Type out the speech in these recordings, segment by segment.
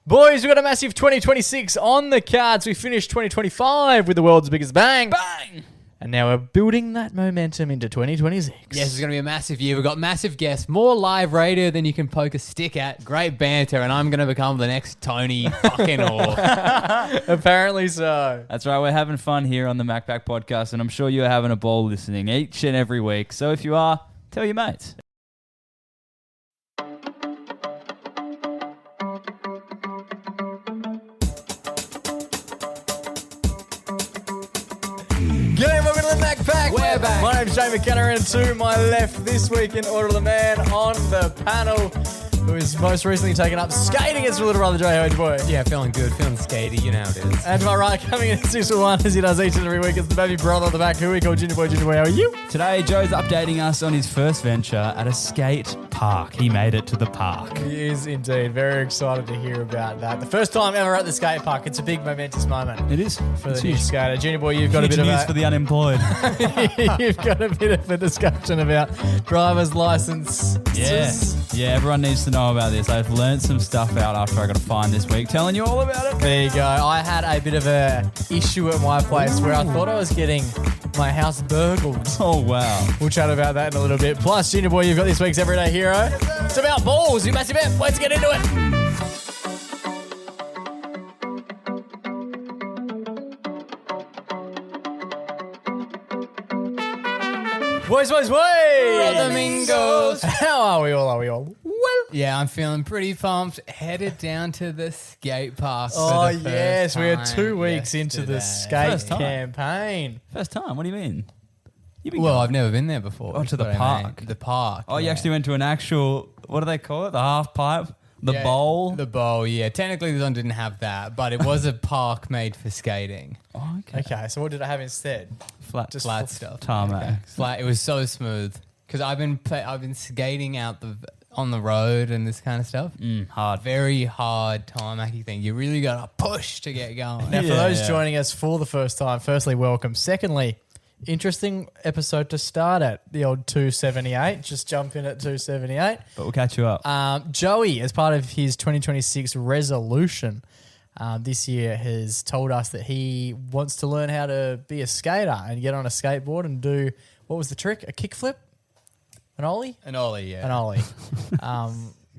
Boys, we've got a massive 2026 on the cards. We finished 2025 with the world's biggest bang. Bang! And now we're building that momentum into 2026. Yes, it's going to be a massive year. We've got massive guests, more live radio than you can poke a stick at, great banter, and I'm going to become the next Tony fucking Orr. Apparently so. That's right. We're having fun here on the MacBack Podcast, and I'm sure you're having a ball listening each and every week. So if you are, tell your mates. G'day, welcome to the Backpack. We're back. My name's Shane McKenna, and to my left this week in Order of the Man on the panel, who is most recently taken up skating as a little brother Jay. How are you, boy? Yeah, feeling good, feeling skatey, you know how it is. And to my right, coming in at 6-1 as he does each and every week, it's the baby brother on the back, who we call Junior Boy. Junior Boy, how are you? Today, Joe's updating us on his first venture at a skate park. He made it to the park. He is indeed. Very excited to hear about that. The first time ever at the skate park. It's a big momentous moment. It is. For the new skater. Junior Boy, you've got a bit of news a... for the unemployed. You've got a bit of a discussion about driver's license. Yeah, everyone needs to know about this. I've learned some stuff out after I got a fine this week, telling you all about it. There you go. I had a bit of a issue at my place where I thought I was getting my house burgled. Oh, wow. We'll chat about that in a little bit. Plus, Junior Boy, you've got this week's Everyday Hero. It's about balls. You massive bet. Let's get into it. Boys. Domingos. How are we all? Well, Yeah, I'm feeling pretty pumped. Headed down to the skate park. oh, for the first yes. We are time 2 weeks into the yesterday. skate First time. campaign. First time? What do you mean? You've been Well, going- I've never been there before. Oh, is to the what I mean. park. The park. Oh, you yeah. actually went to an actual, what do they call it? The half pipe? The Yeah, bowl? The bowl, yeah. Technically, this one didn't have that, but it was a park made for skating. Oh, okay. Okay, so what did I have instead? Flat, Just Flat stuff. tarmac. Flat. It was so smooth because I've been skating out on the road and this kind of stuff. Hard. Very hard tarmacy thing. You really gotta push to get going. Now, for Yeah, those yeah. joining us for the first time, firstly, welcome. Secondly, interesting episode to start at, the old 278. Just jump in at 278. But we'll catch you up. Joey, as part of his 2026 resolution, this year has told us that he wants to learn how to be a skater and get on a skateboard and do, what was the trick? A kickflip? An ollie? An ollie, yeah. An ollie.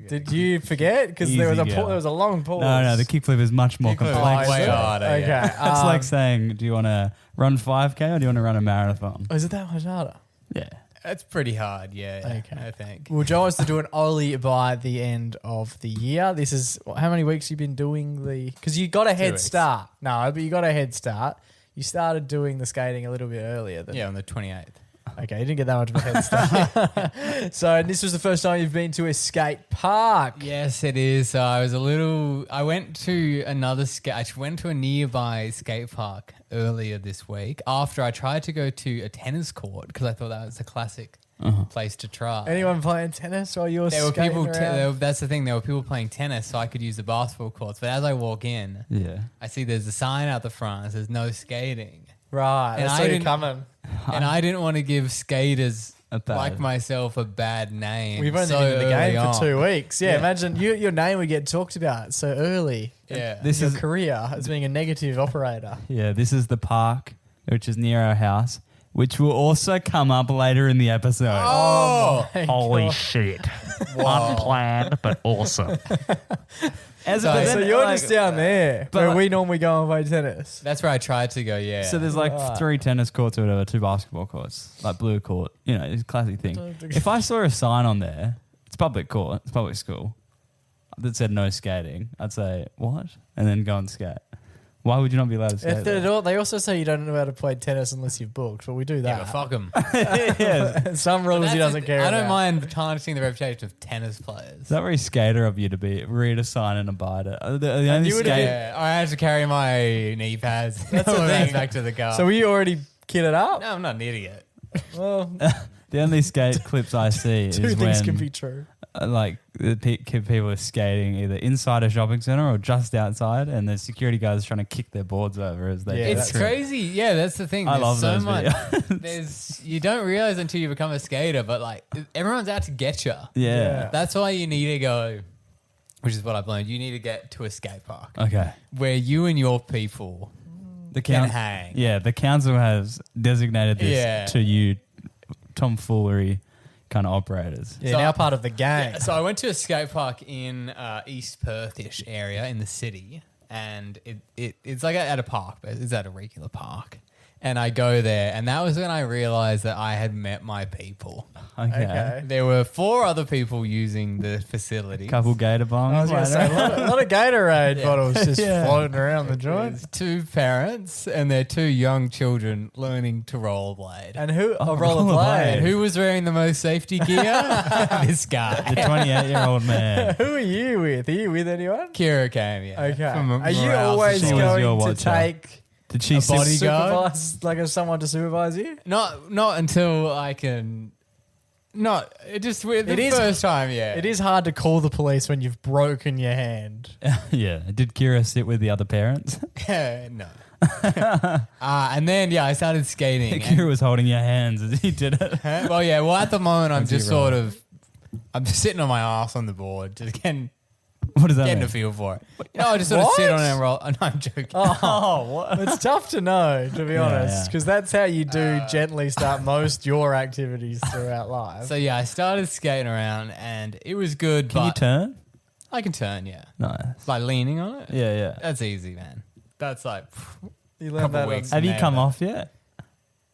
Did you forget? Because there was Easy go. there was a long pause. No, the kickflip is much more Kickflip is complex. way is it? harder, Okay. yeah. It's like saying, do you want to run 5K or do you want to run a marathon? is it that much harder? Yeah. It's pretty hard, yeah. Okay. I think. Well, Joe wants to do an ollie by the end of the year. This is how many weeks you've been doing the? Because you got a head weeks. start. No, but you got a head start. You started doing the skating a little bit earlier. Yeah, on the 28th. Okay, you didn't get that much of a head start. So this was the first time you've been to a skate park. Yes, it is. I went to I went to a nearby skate park earlier this week after I tried to go to a tennis court because I thought that was a classic place to try. Anyone playing tennis while you were There were skating people. around? That's the thing. There were people playing tennis, so I could use the basketball courts. But as I walk in, Yeah. I see there's a sign out the front that says "No skating," Right, And that's I where you're didn't- coming. and I didn't want to give skaters A bad- like myself a bad name. We've only so been in the early game on. for 2 weeks. Yeah, Yeah. imagine your name would get talked about so early. Yeah. This Your is career as being a negative operator. Yeah, this is the park, which is near our house, which will also come up later in the episode. Oh, my Holy God. shit. Unplanned, but awesome. As So- but So then, you're like- just down there but where like- we normally go and play tennis. that's where I tried to go. Yeah. So there's like Right. 3 tennis courts or whatever, 2 basketball courts, like blue court. You know, it's a classic thing. If I saw a sign on there, it's public court, it's public school, that said no skating, I'd say, what? And then go and skate. Why would you not be allowed to skate? there? They also say you don't know how to play tennis unless you've booked, but we do yeah, that. but fuck them. Yeah. Some rules he doesn't care I about. don't mind tarnishing the reputation of tennis players. It's not very skater of you to read a sign and abide it. The only you would've skate, Yeah, I had to carry my knee pads. That's the thing. back to the car. So were you already kitted up? no, I'm not an idiot. Well, the only skate clips I see two is things when can be true. like the people are skating either inside a shopping center or just outside, and the security guys are trying to kick their boards over as they. Yeah, do. It's that's true. crazy. Yeah, that's the thing. I There's love so those much. videos. You don't realize until you become a skater, but like everyone's out to get you. Yeah. That's why you need to go which is what I've learned. You need to get to a skate park Okay. where you and your people The can hang. Yeah, the council has designated this Yeah. to you tomfoolery kind of operators. Yeah, So- now part of the gang. Yeah, so I went to a skate park in East Perth-ish area in the city, and it's like at a park, but it's at a regular park. And I go there, and that was when I realized that I had met my people. Okay. There were 4 other people using the facility. Couple gator bombs. I was going to say, a lot of Gatorade bottles just Yeah. floating around the joint. There's 2 parents and their 2 young children learning to rollerblade. And who? A rollerblade. rollerblade. And who was wearing the most safety gear? This guy. The 28-year-old man. Who are you with? Are you with anyone? Kira came, yeah. Okay. From Are you morale always She was your going to watcher. take Did she A sit- bodyguard? supervise, like as someone to supervise you? Not until I can. Not it just with the It is- first time, yeah. It is hard to call the police when you've broken your hand. Yeah. Did Kira sit with the other parents? No. And then I started skating. Kira was holding your hands as he did it. Well, at the moment I'm just Zero. sort of I'm just sitting on my ass on the board, just getting What does that a mean? feel for it. I just sort of sit on it and roll. No, I'm joking. Oh, what? It's tough to know, to be honest, yeah. because that's how you do gently start most your activities throughout life. So I started skating around and it was good. Can you but turn? I can turn, yeah. Nice. Like leaning on it. Yeah, yeah. That's easy, man. That's like you couple that weeks. Have you nailed come it. off yet?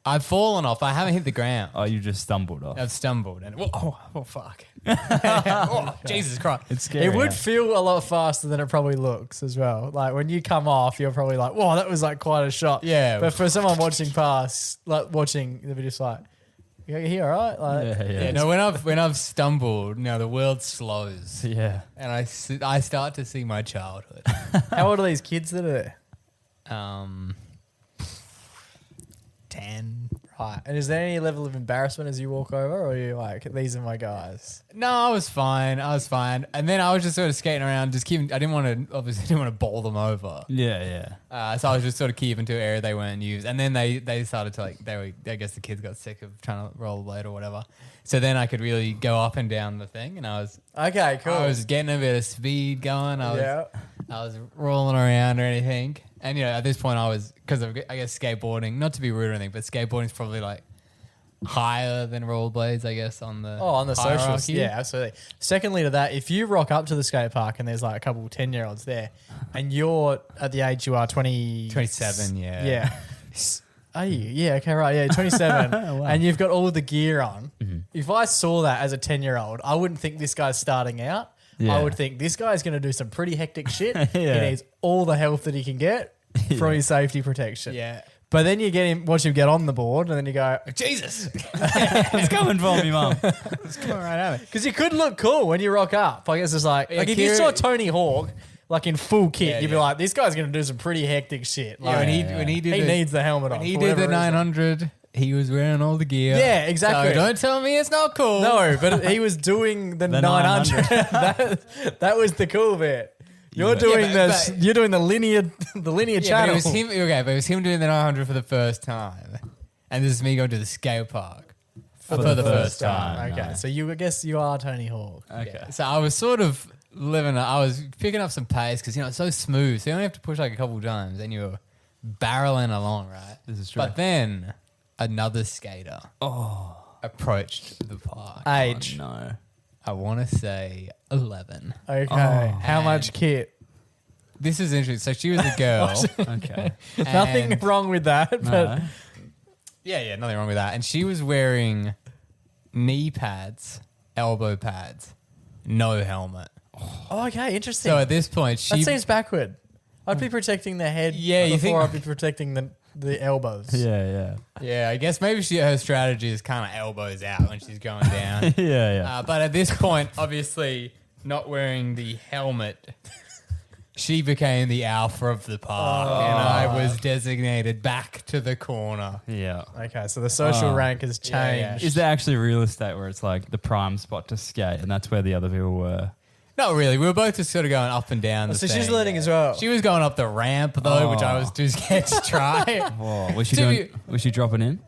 I've fallen off. I haven't hit the ground. Oh, you just stumbled off. I've stumbled and oh fuck. Oh, Jesus Christ. It's scary. It would huh? feel a lot faster than it probably looks as well. Like when you come off, you're probably like, "Whoa, that was like quite a shot." Yeah. But for someone watching past, like watching the video, it's like, "You here, all right?" Like, Yeah, yeah. Yeah, no, when I've stumbled, the world slows Yeah. and I start to see my childhood. how old are these kids that are there? 10. Right. And is there any level of embarrassment as you walk over, or are you like, "These are my guys"? No, I was fine. And then I was just sort of skating around, just keeping. I didn't want to bowl them over. Yeah, yeah. So I was just sort of keeping to an area they weren't used. And then they started to I guess the kids got sick of trying to rollerblade or whatever. So then I could really go up and down the thing, and I was Okay, cool. I was getting a bit of speed going. yeah. I was rolling around or anything. And, at this point I was, because I guess skateboarding, not to be rude or anything, but skateboarding is probably like higher than rollerblades, I guess, on the Oh, on the socials. hierarchy. Yeah, absolutely. Secondly to that, if you rock up to the skate park and there's like a couple 10-year-olds there and you're at the age you are 27, yeah. Yeah. Are you? Yeah, okay, right. Yeah, 27. Wow. And you've got all the gear on. If I saw that as a 10-year-old, I wouldn't think this guy's starting out. Yeah. I would think this guy's going to do some pretty hectic shit. Yeah. He needs all the help that he can get from his safety protection. Yeah. But then you watch him get on the board, and then you go, Jesus. It's coming for me, Mum. It's coming right at me. because you could look cool when you rock up. I guess it's like if you Kira- saw Tony Hawk like in full kit, Yeah, you'd be yeah. like, this guy's going to do some pretty hectic shit. Yeah, Like, when he did he needs the helmet on. when he for did the whatever reason. 900, he was wearing all the gear. Yeah, exactly. So don't tell me it's not cool. No, but he was doing the 900. that was the cool bit. You're doing but- you're doing the linear Yeah, but channel. it was him. Okay, but it was him doing the 900 for the first time, and this is me going to the skate park for the first time. Okay, so I guess you are Tony Hawk. Okay. So I was sort of I was picking up some pace because it's so smooth. So you only have to push like a couple times, and you're barreling along, right? This is true. But then another skater approached the park. Age. No. I want to say 11. Okay. Oh. How much kit? This is interesting. So she was a girl. Okay. Nothing and- wrong with that, but No. Yeah, nothing wrong with that. And she was wearing knee pads, elbow pads, no helmet. oh, okay, interesting. So at this point, that she seems backward. I'd be protecting the head Yeah, you before think- I'd be protecting the elbows. Yeah, yeah, I guess maybe her strategy is kind of elbows out when she's going down. yeah. Yeah, yeah. But at this point, obviously not wearing the helmet, she became the alpha of the park, and I was designated back to the corner. yeah. Okay, so the social Oh. rank has Yeah, yeah. changed. Is there actually real estate where it's like the prime spot to skate and that's where the other people were? Not really. We were both just sort of going up and down. So the she's thing. learning as well. She was going up the ramp though, which I was too scared to try. Whoa. Was she To doing? be- Was she dropping in?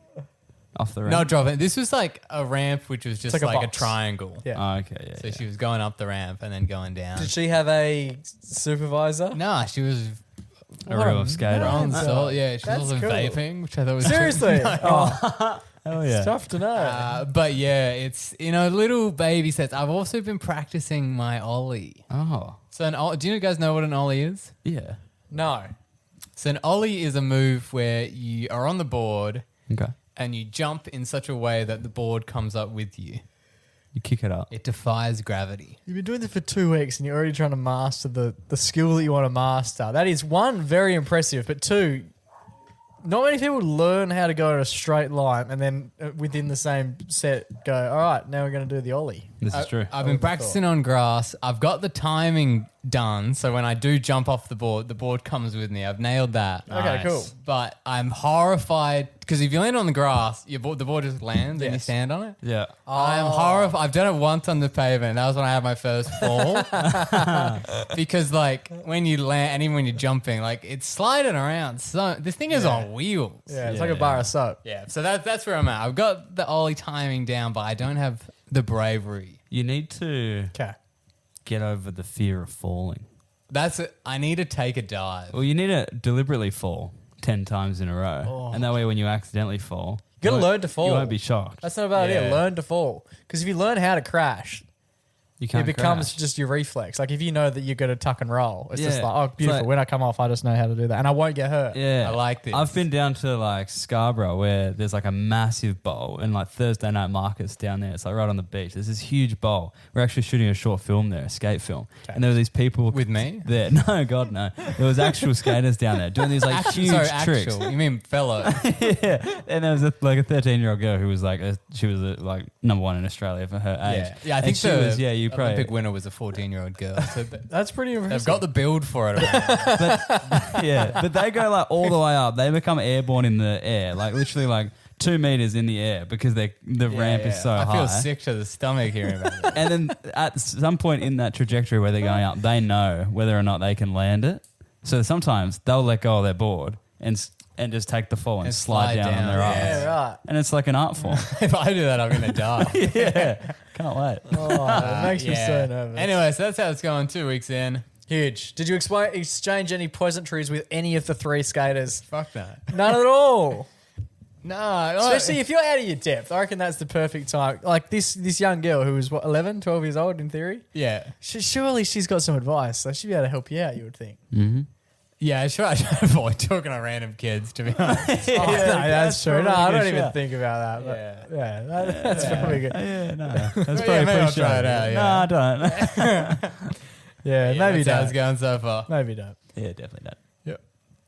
Off the ramp? Not dropping. This was like a ramp, which was just like a like a box. triangle. Yeah. Oh, okay, yeah. So yeah. she was going up the ramp and then going down. Did she have a supervisor? No, she was A real skater. on That's salt. Yeah, she was that's also cool. vaping, which I thought was Seriously? No. Oh, Oh, it's yeah. tough to know. But yeah, it's little baby steps. I've also been practicing my ollie. Oh, So do you guys know what an ollie is? yeah. No. So an ollie is a move where you are on the board Okay. and you jump in such a way that the board comes up with you. You kick it up. It defies gravity. You've been doing this for 2 weeks and you're already trying to master the skill that you want to master. That is, one, very impressive, but two, not many people learn how to go in a straight line and then within the same set go, all right, now we're going to do the ollie. This is true. I've been practicing on grass. I've got the timing done. So when I do jump off the board comes with me. I've nailed that. Okay, cool. But I'm horrified because if you land on the grass, the board just lands and you Yes. stand on it. Yeah. I'm horrified. I've done it once on the pavement. That was when I had my first fall. Because like when you land and even when you're jumping, like it's sliding around. So this thing is on wheels. Yeah, it's Yeah, like a bar of soap. Yeah. So that's where I'm at. I've got the ollie timing down, but I don't have the bravery. You need to Okay. get over the fear of falling. That's it. I need to take a dive. Well, you need to deliberately fall 10 times in a row. And that way, when you accidentally fall, You gotta won't- learn to fall. You won't be shocked. That's not a bad idea. Yeah. Learn to fall. Because if you learn how to crash, You can't it becomes crash. just your reflex. Like if you know that you're going to tuck and roll, it's just Yeah. like, oh, beautiful. It's like- when I come off, I just know how to do that. And I won't get hurt. Yeah. I like this. I've been down to like Scarborough where there's like a massive bowl and like Thursday night markets down there. It's like right on the beach. There's this huge bowl. We're actually shooting a short film there, a skate film. Okay. And there were these people With me? there. No, God, no. There was actual skaters down there doing these like huge tricks. Actual. You mean fellow? Yeah. And there was like a 13-year-old girl who was like, she was like number one in Australia for her age. Yeah. I And think she the was, yeah, you probably. Olympic winner was a 14-year-old girl. So That's pretty impressive. they've got the build for it. Around. Yeah, but they go like all the way up. They become airborne in the air, like literally like 2 meters in the air because the ramp is so I high. feel sick to the stomach hearing about it. And then at some point in that trajectory where they're going up, they know whether or not they can land it. So sometimes they'll let go of their board and just take the fall and, And slide down on their down. eyes. Yeah, right. And it's like an art form. If I do that, I'm going to die. Yeah, can't wait. Oh, it makes me so nervous. Anyway, so that's how it's going 2 weeks in. Huge. Did you exchange any pleasantries with any of the three skaters? Fuck that. None at all. No. Especially if you're out of your depth. I reckon that's the perfect time. Like this young girl who was, 11, 12 years old in theory? Yeah. Surely she's got some advice. So she'd be able to help you out, you would think. Mm-hmm. Yeah, sure. I try to avoid talking to random kids, to be honest. Oh, no, that's true. No, I probably a don't good even shout. think about that. But yeah, that's probably good. Yeah, no. That's Yeah, probably maybe I'll appreciated. try it out, No, yeah. I don't. Yeah, maybe that's how it's don't. going so far. Maybe don't. Yeah, definitely not. Yep.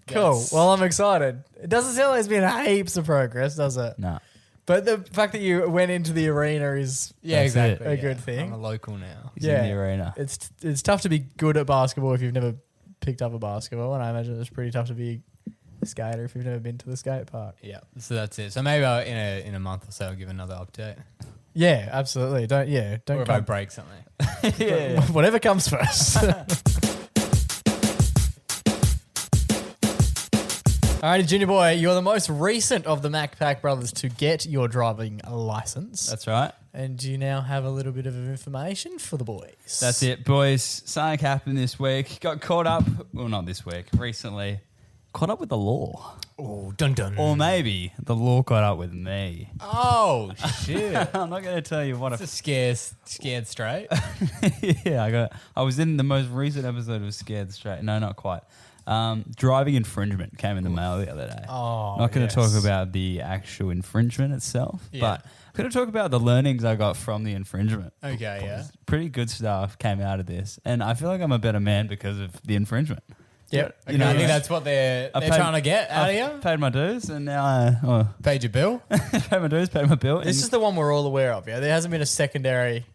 Cool. Well, I'm excited. It doesn't sound like there's been heaps of progress, does it? No. But the fact that you went into the arena is Yeah, That's exactly. it. A yeah. good thing. I'm a local now. He's in the arena. It's tough to be good at basketball if you've never picked up a basketball, and I imagine it's pretty tough to be a skater if you've never been to the skate park. Yeah, so that's it. So maybe in a month or so, I'll give another update. Yeah, absolutely. Don't Or if I come. break something. Yeah. Whatever comes first. Alrighty, Junior Boy, you're the most recent of the MacPack brothers to get your driving license. That's right. And you now have a little bit of information for the boys. That's it, boys. Something happened this week. Got caught up. Well, not this week. Recently. Caught up with the law. Oh, dun dun. Or maybe the law caught up with me. Oh, shit. I'm not going to tell you what It's a scared straight. Yeah, I was in the most recent episode of Scared Straight. No, not quite. Driving infringement came in the mail the other day. Oh, Not going to talk yes. about the actual infringement itself, Yeah. but I'm going to talk about the learnings I got from the infringement. Okay, yeah. Pretty good stuff came out of this, and I feel like I'm a better man because of the infringement. Yep. You know, I think that's what they're I paid- trying to get out of I've you. paid my dues, and now I Paid your bill. paid my dues, paid my bill. This is the one we're all aware of, yeah? There hasn't been a secondary.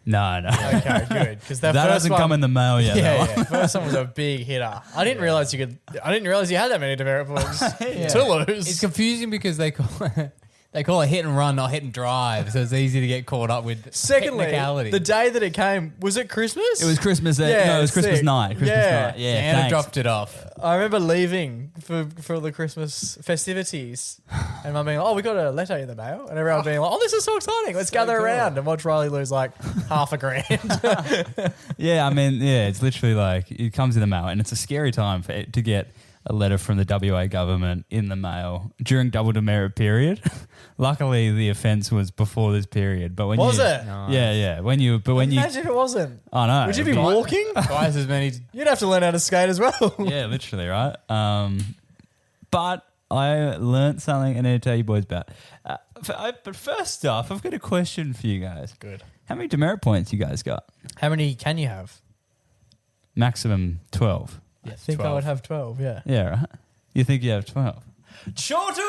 no. Okay, good. Because That hasn't come in the mail yet. Yeah, though. yeah. First one was a big hitter. I didn't realize you had that many demerit points to lose. It's confusing because they call They call it hit and run, not hit and drive, so it's easy to get caught up with Secondly, technicality. the day that it came, was it Christmas? It was Christmas. Yeah, No, it was Christmas sick. night. Christmas Yeah. night. Yeah, Anna thanks. dropped it off. I remember leaving for the Christmas festivities and Mum being like, oh, we got a letter in the mail. And everyone being like, oh, this is so exciting. Let's gather cool. around and watch Riley lose like $500,000. Yeah, I mean, yeah, it's literally like it comes in the mail, and it's a scary time for it to get a letter from the WA government in the mail during double demerit period. Luckily, the offence was before this period, but when Was you, it? Nice. Yeah. When you, Imagine it wasn't. oh no, Would you be walking? Twice as many. You'd have to learn how to skate as well. Yeah, literally, right? But I learnt something I need to tell you boys about. But first off, I've got a question for you guys. Good. How many demerit points you guys got? How many can you have? Maximum 12. I think I 12. would have 12, yeah. Yeah, right? You think you have 12? Chortle.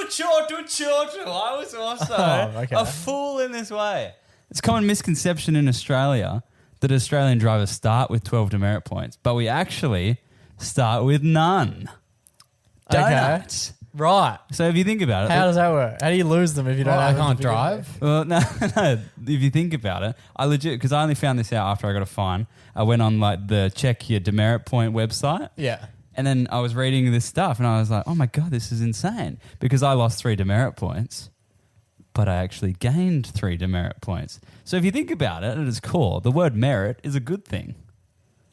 I was also Oh, okay. a fool in this way. It's a common misconception in Australia that Australian drivers start with 12 demerit points, but we actually start with none. Donuts. Right. So if you think about it, How does that work? How do you lose them if you don't I have them can't to begin drive. well, no. If you think about it, I legit, because I only found this out after I got a fine. I went on like the check your demerit point website. Yeah. And then I was reading this stuff and I was like, oh my God, this is insane. Because I lost 3 demerit points, but I actually gained 3 demerit points. So if you think about it at its core, the word merit is a good thing.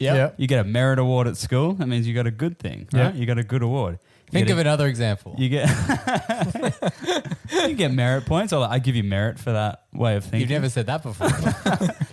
Yep. Yep. You get a merit award at school, that means you got a good thing, right? Yeah. You got a good award. Think of another example. You get you get merit points. I give you merit for that way of thinking. You've never said that before.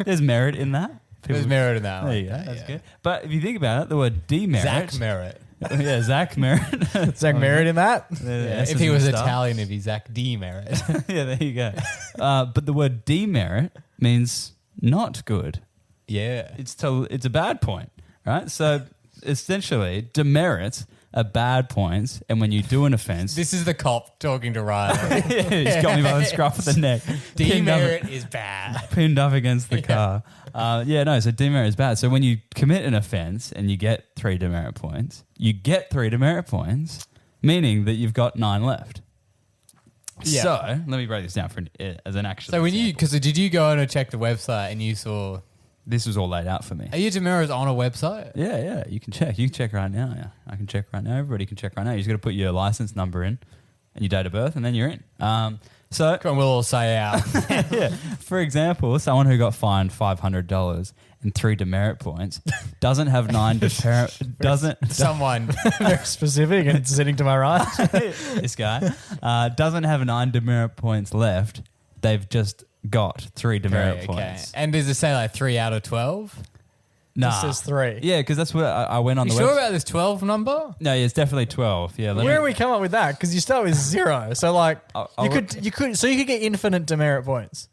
There's merit in that. There's merit in that. There one. you go. Yeah, That's yeah. good. But if you think about it, the word demerit. Zach Merit. Yeah, Zach merit. Zach merit in that? Yeah, if he was Italian, it'd be Zach Demerit. Yeah, there you go. But the word demerit means not good. Yeah. It's a bad point, right? So essentially, demerits are bad points, and when you do an offence, This is the cop talking to Riley. yeah, he's got me by the scruff of the neck, Demerit is bad. pinned up against the car. So demerit is bad. So when you commit an offence and you get 3 demerit points, you get 3 demerit points, meaning that you've got 9 left. Yeah. So let me break this down as an actual. So when you, example. because did you go on and check the website and you saw, This was all laid out for me. are your demerits on a website? Yeah, you can check. You can check right now. Yeah, I can check right now. Everybody can check right now. You just got to put your license number in and your date of birth, and then you're in. So, Come on, we'll all say out. yeah, for example, someone who got fined $500 and 3 demerit points doesn't have 9 doesn't Someone. Very specific and sitting to my right. this guy doesn't have 9 demerit points left. They've just got 3 demerit Okay. points. And does it say like 3 out of 12? Nah. This says 3. Yeah, because that's what I went on You the sure website. about this 12 number? No, yeah, it's definitely 12. Yeah, Where do we come up with that? Because you start with 0. So like I'll- you could get infinite demerit points.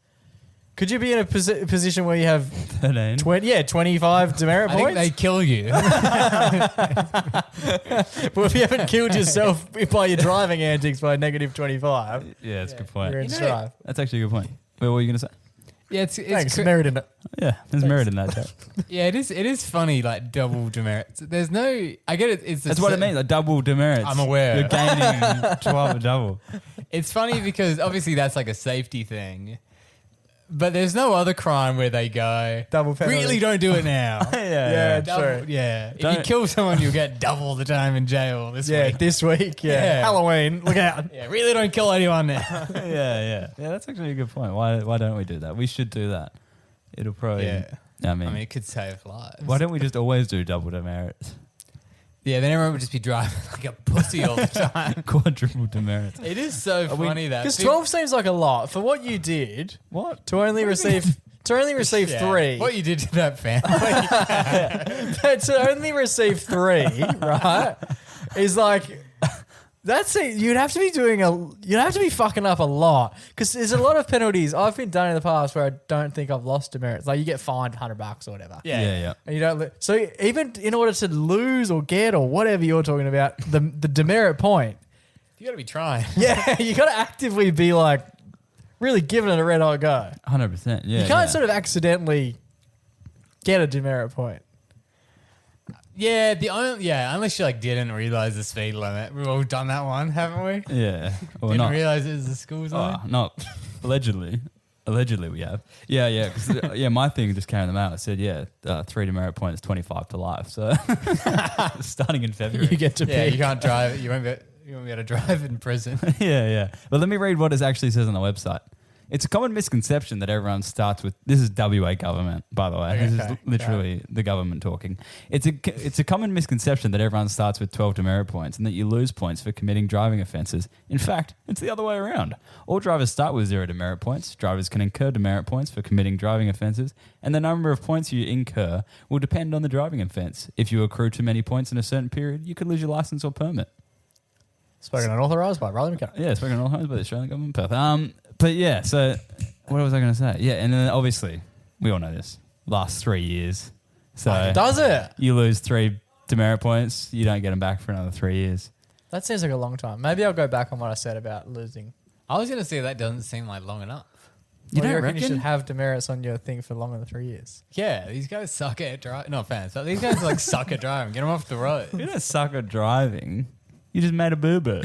Could you be in a position where you have 13. 25 demerit I think points? they kill you. Well, if you haven't killed yourself by your driving antics by negative 25, Yeah, that's a good point. you're in You know- strife. That's actually a good point. Wait, what were you going to say? Yeah, it's Thanks, cr- merit in it. Yeah, there's merit in that. Jack. yeah, it is funny, like double demerits. There's no, I get it. It's the That's what it sa- means. A double demerits. I'm aware. You're gaining 12 a double. It's funny because obviously that's like a safety thing, but there's no other crime where they go Double penalty. really don't do it now. Yeah, Double, true. yeah. If you Don't- kill someone, you'll get double the time in jail this Yeah, week. this week. Yeah. Yeah. Halloween. Look out. Yeah, really don't kill anyone now. Yeah, that's actually a good point. Why don't we do that? We should do that. It'll probably. Yeah. I mean, it could save lives. why don't we just always do double demerits? Yeah, then everyone would just be driving like a pussy all the time. Quadruple demerits. It is so funny that Because people- 12 seems like a lot for what you did What? to only receive Yeah, 3. What you did to that family. But to only receive 3, right, is like that's it. You'd have to be fucking up a lot because there's a lot of penalties I've been done in the past where I don't think I've lost demerits. Like you get fined $100 or whatever. Yeah. And you don't. So even in order to lose or get or whatever you're talking about, the demerit point, You got to be trying. yeah, you got to actively be like really giving it a red hot go. 100%. Yeah. You can't sort of accidentally get a demerit point. unless you like didn't realize the speed limit. We've all done that one, haven't we? Yeah. Or Didn't not. realize it was the school zone. Not allegedly. Allegedly, we have. Yeah. 'Cause, my thing just came in the mail. It said, 3 demerit points, 25 for life. So starting in February. You get to Yeah, pick. you can't drive. You won't be able to drive in prison. yeah. But let me read what it actually says on the website. It's a common misconception that everyone starts with. This is WA government, by the way. This is literally the government talking. It's a common misconception that everyone starts with 12 demerit points and that you lose points for committing driving offences. In fact, it's the other way around. All drivers start with 0 demerit points. Drivers can incur demerit points for committing driving offences, and the number of points you incur will depend on the driving offence. If you accrue too many points in a certain period, you could lose your licence or permit. Spoken and authorised by Riley McKenna. Yeah, spoken all times by the Australian government. Perth. But yeah, so what was I going to say? Yeah, and then obviously we all know this. Last 3 years, so Does it? you lose 3 demerit points, you don't get them back for another 3 years. That seems like a long time. Maybe I'll go back on what I said about losing. I was going to say that doesn't seem like long enough. You reckon you should have demerits on your thing for longer than 3 years? Yeah, these guys suck at driving. No offense, but these guys like suck at driving. Get them off the road. You don't suck at driving. You just made a boo-boo. You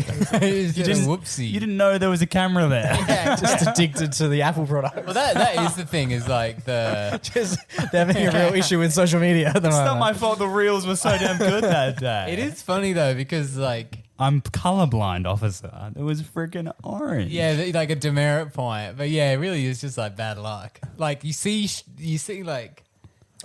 didn't- whoopsie. You didn't know there was a camera there. Just addicted to the Apple product. Well, that is the thing. Is like the Just they're having a real issue with social media at the It's moment. not my fault the reels were so damn good that day. It is funny though because like I'm colorblind, officer. It was freaking orange. like a demerit point, but yeah, it really is just like bad luck. Like you see like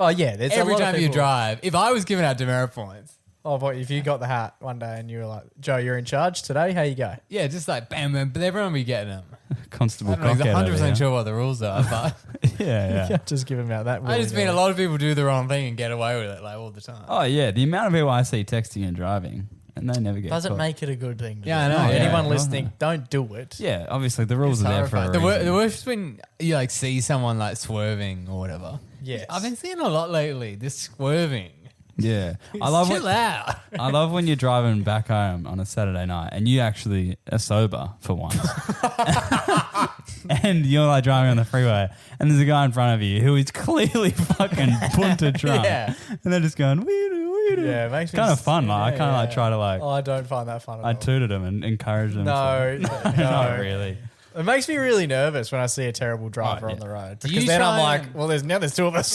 Oh yeah, there's every a lot time of you people- drive. If I was giving out demerit points, Oh, what if you got the hat one day and you were like, Joe, you're in charge today? How you go? yeah, just like bam, bam, but everyone will be getting them. Constable I don't know, Cockhead he's over 100% sure what the rules are, but Yeah. You can't just give him out that. I just mean a lot of people do the wrong thing and get away with it like all the time. Oh yeah, the amount of people I see texting and driving, and they never get Doesn't caught. make it a good thing. to Yeah, do. I know, yeah. Anyone Yeah. listening, don't do it. Yeah, obviously the rules It's are there for a horrifying. reason. The worst when you like see someone like swerving or whatever. Yes. I've been seeing a lot lately. This swerving. Yeah, I love Chill when, out. I love when you're driving back home on a Saturday night and you actually are sober for once, and you're like driving on the freeway and there's a guy in front of you who is clearly fucking punted drunk, Yeah. and they're just going weedoo. Yeah, it makes It's me kind of s- fun. Like, I kind of like yeah. try to like Oh, I don't find that fun at I all. tooted them and encouraged them. No, not no. really. It makes me really nervous when I see a terrible driver yeah. on the road. Do Because you then I'm try like, and- well, there's two of us.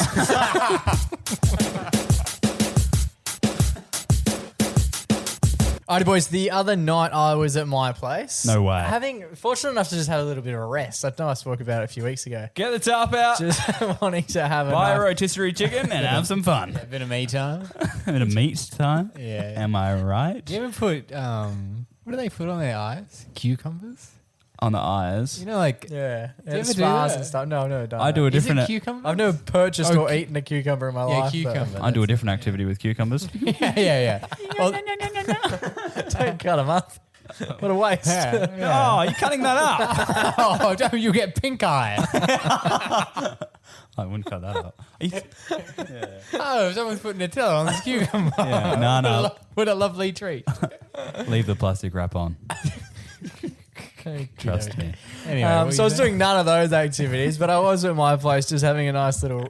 Alrighty, boys. The other night I was at my place. No way. Fortunate enough to just have a little bit of a rest. I know I spoke about it a few weeks ago. Get the top out, Just wanting to have a buy a nice- rotisserie chicken, and have some fun. A bit of me time. A bit of meat time. Yeah. Am I right? Do you ever put what do they put on their eyes? Cucumbers? On the eyes. You know, like Yeah, you ever do spas that? and stuff. No, I've never done I do a is different. it cucumber? I've never purchased Oh, or eaten a cucumber in my yeah, life. cucumber. I do a different activity with cucumbers. yeah. Well, But don't cut them up. What a waste. Oh, you're cutting that up. oh, don't you get pink eye? I wouldn't cut that up. Oh, someone's putting Nutella on this cucumber. Yeah, no. What a lovely treat. Leave the plastic wrap on. Trust me. Anyway, what So I were was you doing none of those activities, but I was at my place just having a nice little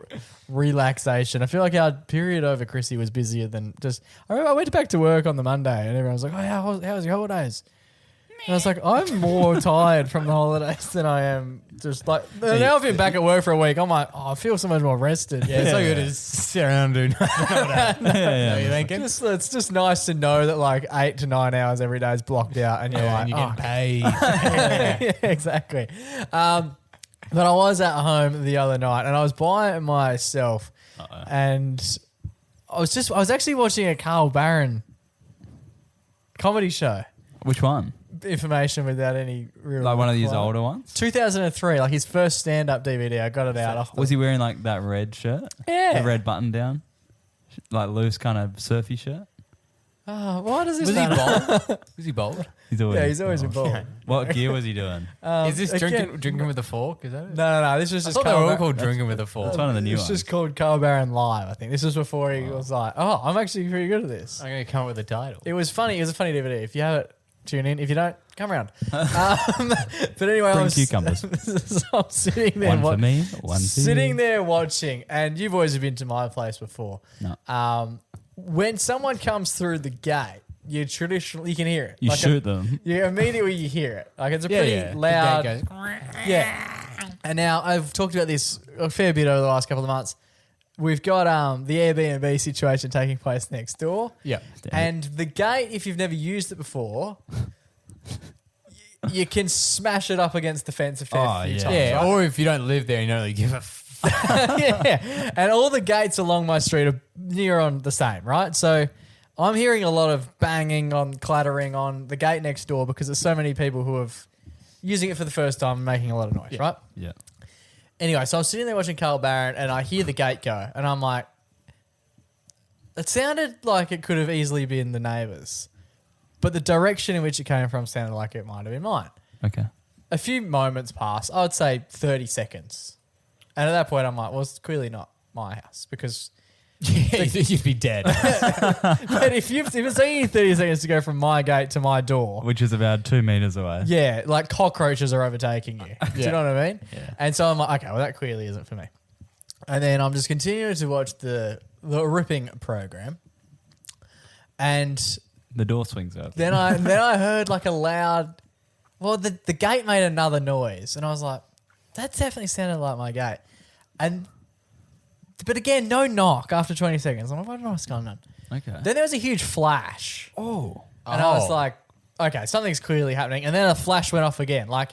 relaxation. I feel like our period over Chrissy was busier than just. I remember I went back to work on the Monday and everyone was like, "Oh, how's your holidays?" And I was like, "I'm more tired from the holidays than I am just like." Now I've been back at work for a week. I'm like, "Oh, I feel so much more rested." Yeah, it's so good to just sit around and do nothing. Yeah, You thinking? It's just nice to know that like 8 to 9 hours every day is blocked out, and you're Yeah, like, and you "Oh, get paid. yeah, exactly." But I was at home the other night and I was by myself, and I was actually watching a Carl Barron comedy show. Which one? Information without any real Like one of these reply. older ones? 2003, like his first stand-up DVD. I got it out. Off the- Was he wearing like that red shirt? Yeah. The red button down? Like loose kind of surfy shirt? Oh, why does this Was he matter? bald? Was he bald? He's always, Yeah, he's always involved. What gear was he doing? Is this again- drinking with a fork? Is that it? No. This was I just thought they Carl were all Bar- called drinking with a fork. That's one of the new It's ones. just called Carl Barron Live. I think this was before he was like, "Oh, I'm actually pretty good at this." I'm going to come up with a title. It was funny. It was a funny DVD. If you have it, tune in. If you don't, come around. But anyway, I Bring was cucumbers. so I'm sitting there, One for me, one for sitting you. there watching. And you boys have been to my place before. No. when someone comes through the gate, you can hear it. You Like shoot them. immediately you hear it. Like it's a Yeah, pretty yeah. The loud. gate goes, Yeah. And now I've talked about this a fair bit over the last couple of months. We've got the Airbnb situation taking place next door. yeah. And the gate, if you've never used it before, you can smash it up against the fence a few times. Yeah, right? or if you don't live there, you don't really give a Yeah. And all the gates along my street are near on the same, right? So I'm hearing a lot of banging on, clattering on the gate next door because there's so many people who have using it for the first time and making a lot of noise, right? Yeah. Anyway, so I was sitting there watching Carl Barron and I hear the gate go and I'm like, it sounded like it could have easily been the neighbours, but the direction in which it came from sounded like it might have been mine. Okay. A few moments pass, I would say 30 seconds. And at that point I'm like, well, it's clearly not my house because... you'd be dead. But if it's taking you 30 seconds to go from my gate to my door... Which is about 2 meters away. Yeah, like cockroaches are overtaking you. Do you know what I mean? Yeah. And so I'm like, okay, well, that clearly isn't for me. And then I'm just continuing to watch the ripping program. And The door swings up. then I heard like a loud... Well, the gate made another noise. And I was like, that definitely sounded like my gate. But again, no knock after 20 seconds. I'm like, what what's going on? Okay. Then there was a huge flash. Oh. And I was like, okay, something's clearly happening. And then a flash went off again. Like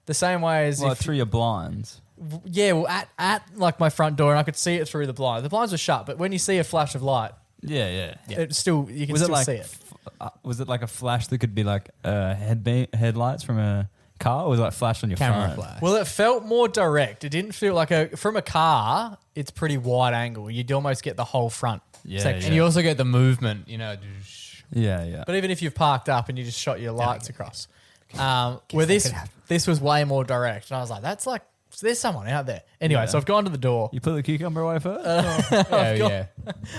the same way as Well, if... through your blinds. Yeah, well, at like my front door, and I could see it through the blinds. The blinds were shut, but when you see a flash of light, Yeah. it still you can Was it still like see it. was it like a flash that could be like headlights from a car, or was it like flash on your Camera phone? flash. Well, it felt more direct. It didn't feel like from a car. It's pretty wide angle. You'd almost get the whole front Yeah, section. And you also get the movement, you know. Yeah. But even if you've parked up and you just shot your lights across, where this was way more direct, and I was like, that's like there's someone out there. Anyway, Yeah. so I've gone to the door. You put the cucumber away first. Yeah.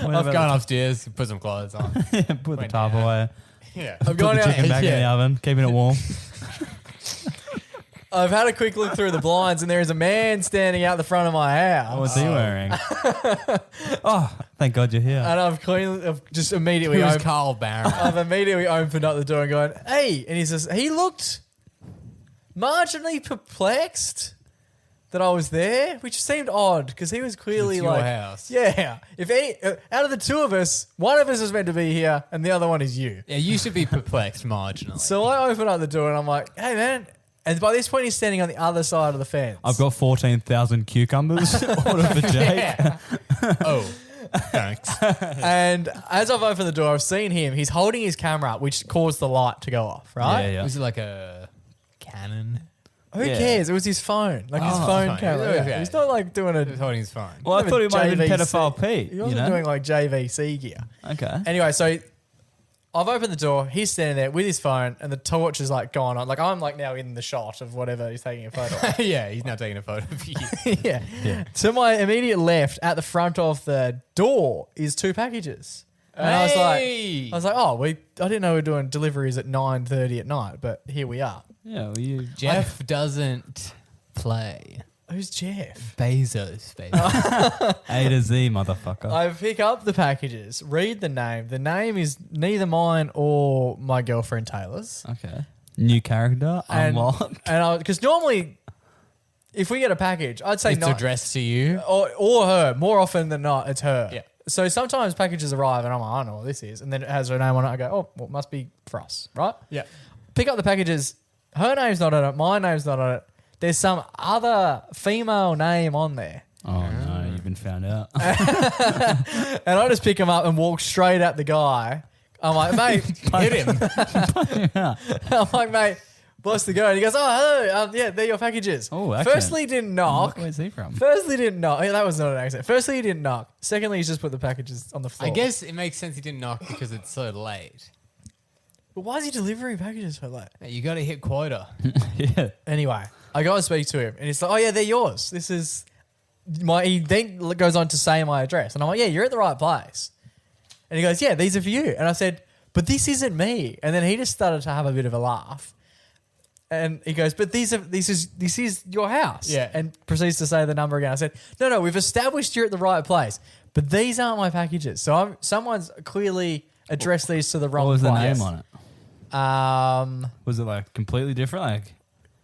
What I've about gone upstairs, put some clothes on. put the top down. away. Yeah. I've Put gone the out. chicken back in the oven, keeping it warm. I've had a quick look through the blinds, and there is a man standing out the front of my house. What's he wearing? Oh, thank God you're here. And I've just immediately It was opened, Carl Barron. I've immediately opened up the door and going, hey, and he looked marginally perplexed that I was there, which seemed odd because he was clearly It's your like, house. yeah, if out of the two of us, one of us is meant to be here and the other one is you. Yeah, you should be perplexed marginally. So I open up the door and I'm like, hey man, and by this point he's standing on the other side of the fence. I've got 14,000 cucumbers ordered for Jake. Yeah. Oh, thanks. And as I've opened the door, I've seen him. He's holding his camera up, which caused the light to go off, right? Yeah. Was it like a Canon? Who Yeah. cares? It was his phone. Like his Oh, phone fine. camera. Okay. Yeah. He's not like doing He was a... holding his phone. Well, I thought he might have been JVC. pedophile Pete. He You wasn't know? doing like JVC gear. Okay. Anyway, so I've opened the door. He's standing there with his phone and the torch is like going on. Like I'm like now in the shot of whatever he's taking a photo of. Yeah, he's now taking a photo of you. Yeah. Yeah. To my immediate left at the front of the door is 2 packages. And I was like, oh, I didn't know we were doing deliveries at 9:30 at night, but here we are. Yeah, well, you... Jeff doesn't play. Who's Jeff? Bezos, baby. A to Z, motherfucker. I pick up the packages, read the name. The name is neither mine or my girlfriend Taylor's. Okay. New character, And unlocked. because normally, if we get a package, I'd say It's not addressed to you. or her. More often than not, it's her. Yeah. So sometimes packages arrive and I'm like, I don't know what this is, and then it has her name on it. I go, oh, well, it must be for us, right? Yeah. Pick up the packages. Her name's not on it. My name's not on it. There's some other female name on there. Oh, no, you've been found out. And I just pick him up and walk straight at the guy. I'm like, mate, hit him. I'm like, mate, what's the go? And he goes, oh, hello. Yeah, they're your packages. Oh, accent. Firstly, didn't knock. Where's he from? Firstly, didn't knock. Yeah, that was not an accent. Firstly, he didn't knock. Secondly, he's just put the packages on the floor. I guess it makes sense he didn't knock because it's so late. But why is he delivering packages so late? Hey, you got to hit quota. Yeah. Anyway, I go and speak to him, and he's like, oh, yeah, they're yours. This is my... He then goes on to say my address. And I'm like, yeah, you're at the right place. And he goes, yeah, these are for you. And I said, but this isn't me. And then he just started to have a bit of a laugh. And he goes, but this is your house. Yeah. And proceeds to say the number again. I said, no, we've established you're at the right place. but these aren't my packages. So someone's clearly addressed these to the wrong What was the place. name on it? Was it like completely different? Like, it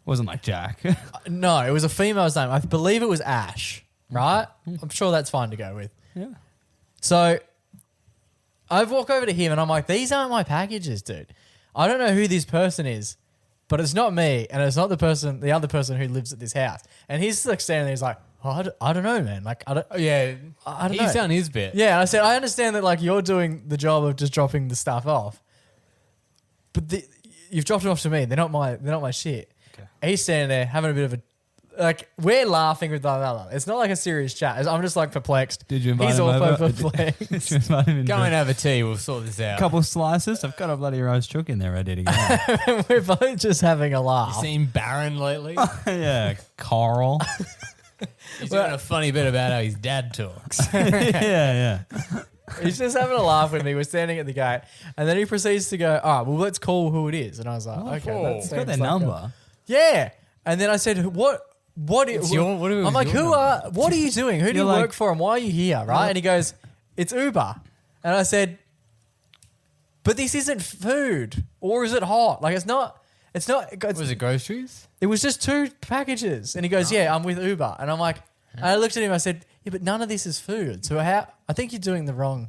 wasn't like Jack. No, it was a female's name. I believe it was Ash, right? I'm sure that's fine to go with. Yeah. So I walk over to him and I'm like, these aren't my packages, dude. I don't know who this person is, but it's not me and it's not the other person who lives at this house. And he's like standing there, he's like, oh, I don't know, man. Like, I don't know. He's done his bit. Yeah, and I said, I understand that like you're doing the job of just dropping the stuff off, but you've dropped it off to me. They're not my shit. Okay. He's standing there having a bit of a like we're laughing with one another. It's not like a serious chat. I'm just like perplexed. Did you invite He's him also over? perplexed. Did you invite him in Go for and have a tea. We'll sort this out. a couple slices? I've got a bloody roast chook in there ready to go. We're both just having a You laugh. seen Baron lately? Yeah, Carl. He's doing a funny bit about how his dad talks. yeah. He's just having a laugh with me. We're standing at the gate, and then he proceeds to go, "All right, well, let's call who it is." And I was like, "Okay, that He's got their seems like number. yeah." And then I said, "What? What It's your- what I'm like, your who number? what are you doing? Who do you You're like- work for, and why are you here?" Right? And he goes, "It's Uber." And I said, "But this isn't food, or is it hot? Like, it's not." It's not. Was it groceries? It was just 2 packages. And he goes, "Yeah, I'm with Uber." And I'm like, and I looked at him. I said, "Yeah, but none of this is food. So how? I think you're doing the wrong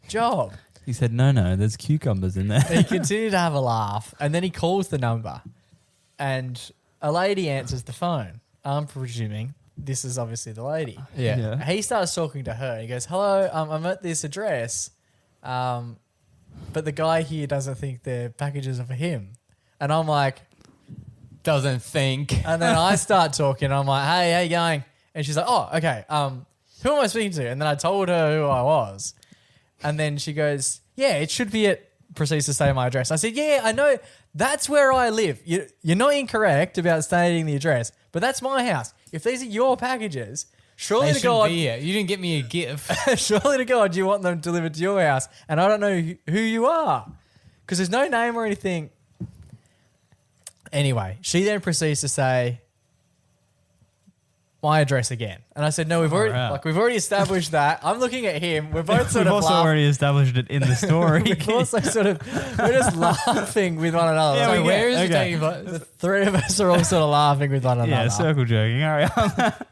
job." He said, no, there's cucumbers in there. He continued to have a laugh, and then he calls the number, and a lady answers the phone. I'm presuming this is obviously the lady. Yeah. He starts talking to her. He goes, "Hello, I'm at this address, but the guy here doesn't think their packages are for him." And I'm like, Doesn't think. and then I start talking. I'm like, "Hey, how you going?" And she's like, "Oh, okay. Who am I speaking to?" And then I told her who I was. And then she goes, "Yeah, it should be at," proceeds to say my address. I said, "Yeah, I know. That's where I live. You're not incorrect about stating the address, but that's my house. If these are your packages, surely They to shouldn't God, be here. You didn't get me a gift. surely to God, you want them delivered to your house. And I don't know who you are because there's no name or anything." Anyway, she then proceeds to say my address again. And I said, "No, we've already established that." I'm looking at him. We're both sort We've of also laughing. already established it in the story. We've also we're just laughing with one another. Yeah, So we Where is get- it okay. taking place? the 3 of us are all sort of laughing with one another. Yeah, circle jerking. Hurry up.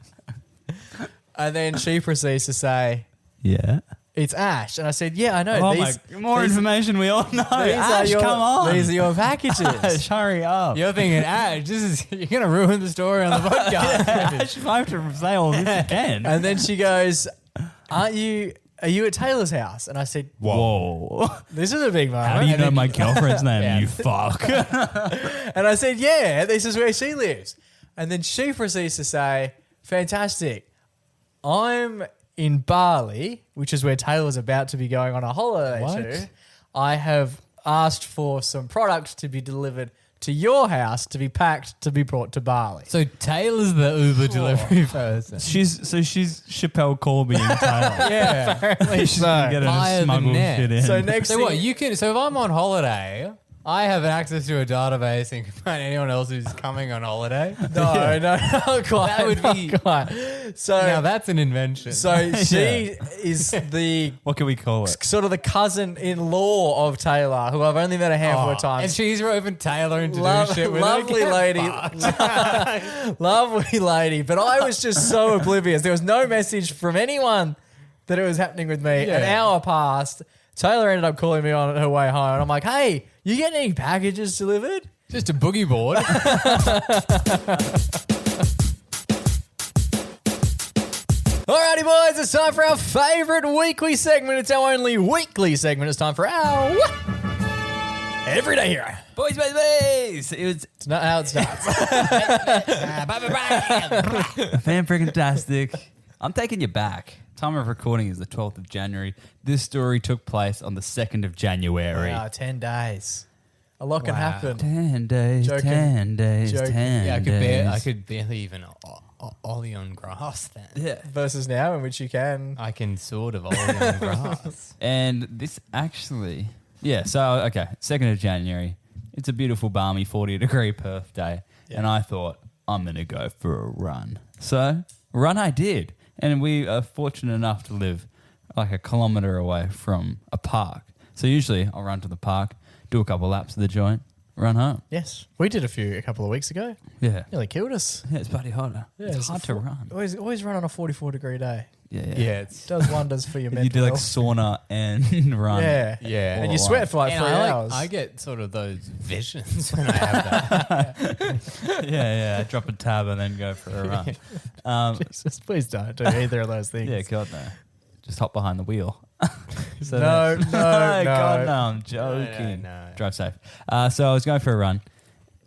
And then she proceeds to say, Yeah. "It's Ash." And I said, "Yeah, I know. Oh these, my! More these- information we all know. these Ash, are your, come on. These are your packages." Ash, hurry up. You're thinking, Ash, you're going to ruin the story on the podcast. Ash, if I have to say all this again. And then she goes, are you at Taylor's house?" And I said, Whoa. "This is a big moment." How do you And know then- my girlfriend's name, Yeah. you fuck? And I said, "Yeah, this is where she lives." And then she proceeds to say, "Fantastic. I'm in Bali," which is where Taylor's about to be going on a holiday What? to. "I have asked for some product to be delivered to your house to be packed to be brought to Bali." So Taylor's the Uber delivery person. she's Chappelle Corby in Taylor. Yeah, apparently She's gonna get so. her Via to the smuggle net. shit in. So next So thing, what you can? So if I'm on holiday, I have access to a database and can find anyone else who's coming on holiday. no, not quite. That would not be- quite. So Now that's an invention. so she is the What can we call it? sort of the cousin-in-law of Taylor, who I've only met a handful of and times. she's roving Taylor into Love- doing shit with lovely her. lady. Fuck. Lovely lady. But I was just so oblivious. There was no message from anyone that it was happening with me. Yeah. An hour passed. Taylor ended up calling me on her way home. And I'm like, "Hey, you getting any packages delivered?" Just a boogie board. Alrighty, boys, it's time for our favourite weekly segment. It's our only weekly segment. It's time for our Everyday Hero. Boys, boys. It's not how it starts. Fan freaking tastic. I'm taking you back. Time of recording is the 12th of January. This story took place on the 2nd of January. Wow, 10 days. A lot can Wow. happen. 10 days, Joking. 10 days, Joking. 10 Yeah, days. I could barely even ollie on grass then. Yeah. Versus now, in which you can. I can sort of ollie on grass. And this actually, so, okay, 2nd of January. It's a beautiful, balmy 40-degree Perth day. Yeah. And I thought, I'm going to go for a run. So, run I did. And we are fortunate enough to live like a kilometre away from a park. So usually I'll run to the park, do a couple laps of the joint, run home. Yes. We did a couple of weeks ago. Yeah. Nearly killed us. Yeah, it's bloody hot. Yeah, it's hard to run. Always run on a 44-degree day. Yeah. It's Does wonders for your mental You do like health. sauna and run. Yeah. yeah. And you sweat for like 3 hours. I get sort of those visions when I have that. Yeah. I drop a tab and then go for a run. Jesus, please don't do either of those things. Yeah, God no. Just hop behind the wheel. So No, that's- no, God no. no, I'm joking. No. Drive safe. So I was going for a run,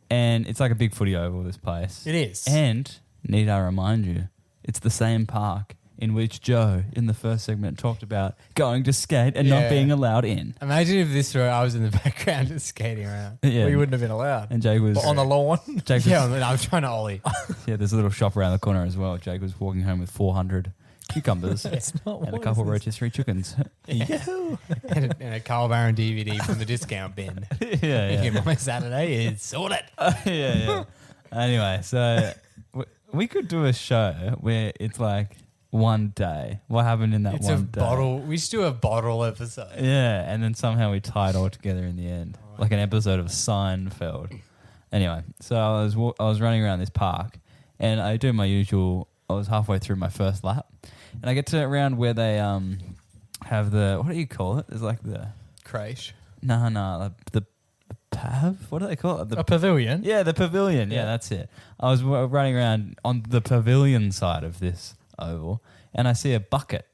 and it's like a big footy oval, this place. It is. And need I remind you, it's the same park in which Joe, in the first segment, talked about going to skate and not Yeah. being allowed in. Imagine if this were I was in the background just skating around. Yeah, Well, you wouldn't have been allowed. and Jake was But on the lawn. Jake was, Yeah, I was trying to ollie. yeah. There's a little shop around the corner as well. Jake was walking home with 400 cucumbers It's not and a what couple is this? rotisserie chickens. and a Carl Barron DVD from the discount bin. yeah. Him on my Saturday is sorted. yeah. Anyway, so we could do a show where it's like one day. What happened in that It's one a day? bottle. We should do a bottle episode. Yeah, and then somehow we tie it all together in the end, like an episode of Seinfeld. Anyway, so I was running around this park, and I do my usual. I was halfway through my first lap, and I get to around where they have the, what do you call it? It's like the Crash. like the pav. What do they call it? A pavilion. Yeah, the pavilion. Yeah, Yeah. that's it. I was running around on the pavilion side of this oval, and I see a bucket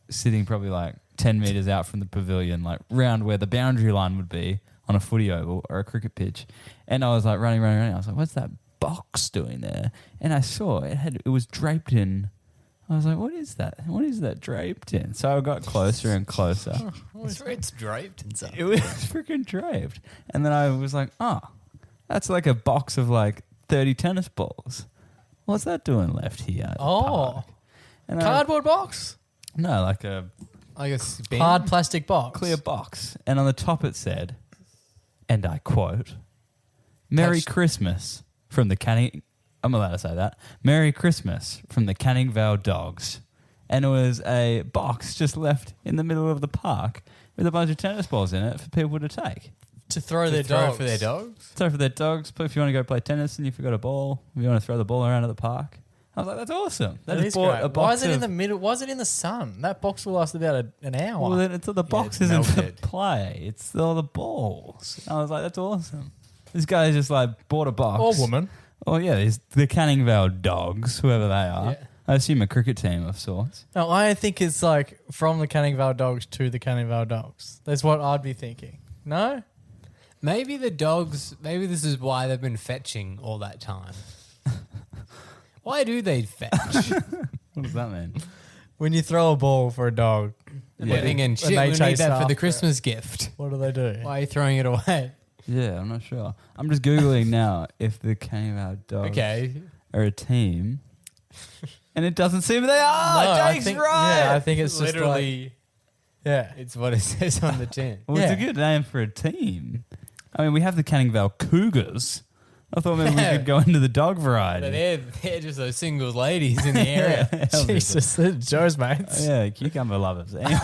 sitting probably like 10 metres out from the pavilion, like round where the boundary line would be on a footy oval or a cricket pitch. And I was like running. I was like, what's that box doing there? And I saw it was draped in. I was like, what is that? What is that draped in? So I got closer and closer. It's draped and stuff. It was freaking draped. And then I was like, oh, that's like a box of like 30 tennis balls. What's that doing left here? at the Oh. park? And Cardboard box? no, like a I guess bin. Hard plastic box. clear box. And on the top it said, and I quote, Merry Touched- Christmas from the Canning... I'm allowed to say that. Merry Christmas from the Canning Vale Dogs. And it was a box just left in the middle of the park with a bunch of tennis balls in it for people to take. To throw To their throw dogs. for their dogs. So for their dogs, if you want to go play tennis and you forgot a ball, if you want to throw the ball around at the park. I was like, that's awesome. They That just is bought great. a box Why is it in of- the middle? Why is it in the sun? That box will last about an hour. Well, then it's the box it's isn't for melted. play. It's all the balls. I was like, that's awesome. This guy just like bought a box. or woman. Oh yeah, it's the Canning Vale Dogs, whoever they are. Yeah. I assume a cricket team of sorts. No, I think it's like from the Canning Vale Dogs to the Canning Vale Dogs. That's what I'd be thinking. No? Maybe the dogs. Maybe this is why they've been fetching all that time. Why do they fetch? What does that mean? When you throw a ball for a dog, They're thinking, shit, they we need chase that for after the it. Christmas gift. what do they do? Why are you throwing it away? Yeah, I'm not sure. I'm just Googling now if the Canning Vale Dogs Okay. are a team. And it doesn't seem they are. No, I Jake's think, right. Yeah, I think it's just Literally, yeah. it's what it says on the tin. Well, it's a Yeah. good name for a team. I mean, we have the Canning Vale Cougars. I thought maybe Yeah. we could go into the dog But variety. they're just those single ladies in the area. Jesus, they're Joe's mates. Yeah, cucumber lovers. Anyway,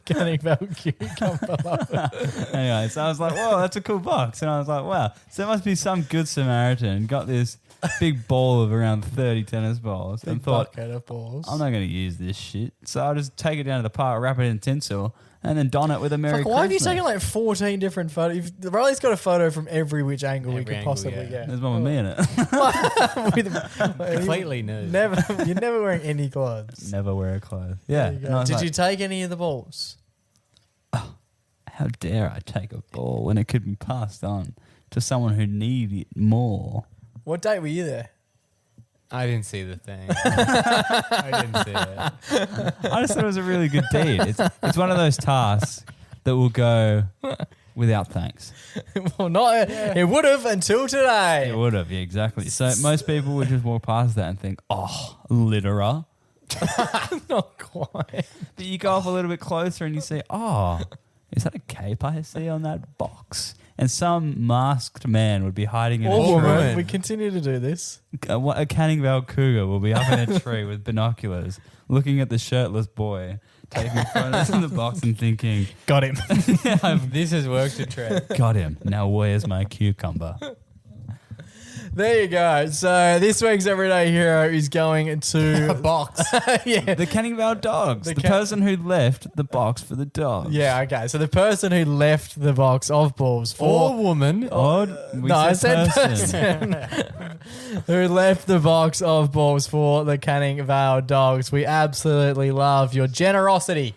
Canning Vale cucumber lover. anyway, so I was like, whoa, that's a cool box. And I was like, wow, so there must be some good Samaritan got this big ball of around 30 tennis balls and Big thought, bucket of balls. I'm not going to use this shit. So I'll just take it down to the park, wrap it in tinsel, and then don it with a Merry Fuck, Christmas. why have you taken like 14 different photos? Riley's got a photo from every which angle we Every could angle, possibly yeah. get. There's one with me in it. Completely nude. You're never wearing any clothes. Never wear a clothes. Yeah. There you go. And I was Did like, you take any of the balls? how dare I take a ball when it could be passed on to someone who needed it more? What date were you there? I didn't see the thing. I didn't see it. I just thought it was a really good deed. It's one of those tasks that will go without thanks. Well, not. It would have until today. It would have, yeah, exactly. So most people would just walk past that and think, oh, litterer. Not quite. But you go up a little bit closer and you see, oh, is that a cape I see on that box? and some masked man would be hiding in Or a tree. woman. We continue to do this. A Canning Vale cougar will be up in a tree with binoculars, looking at the shirtless boy, taking photos in the box and thinking, Got him. This has worked a treat. got him. Now where's my cucumber? There you go. So this week's Everyday Hero is going to Box. yeah. The Canning Vale dogs. The The person who left the box for the dog. Yeah, okay. So the person who left the box of balls Or for woman. I said person who left the box of balls for the Canning Vale dogs. We absolutely love your generosity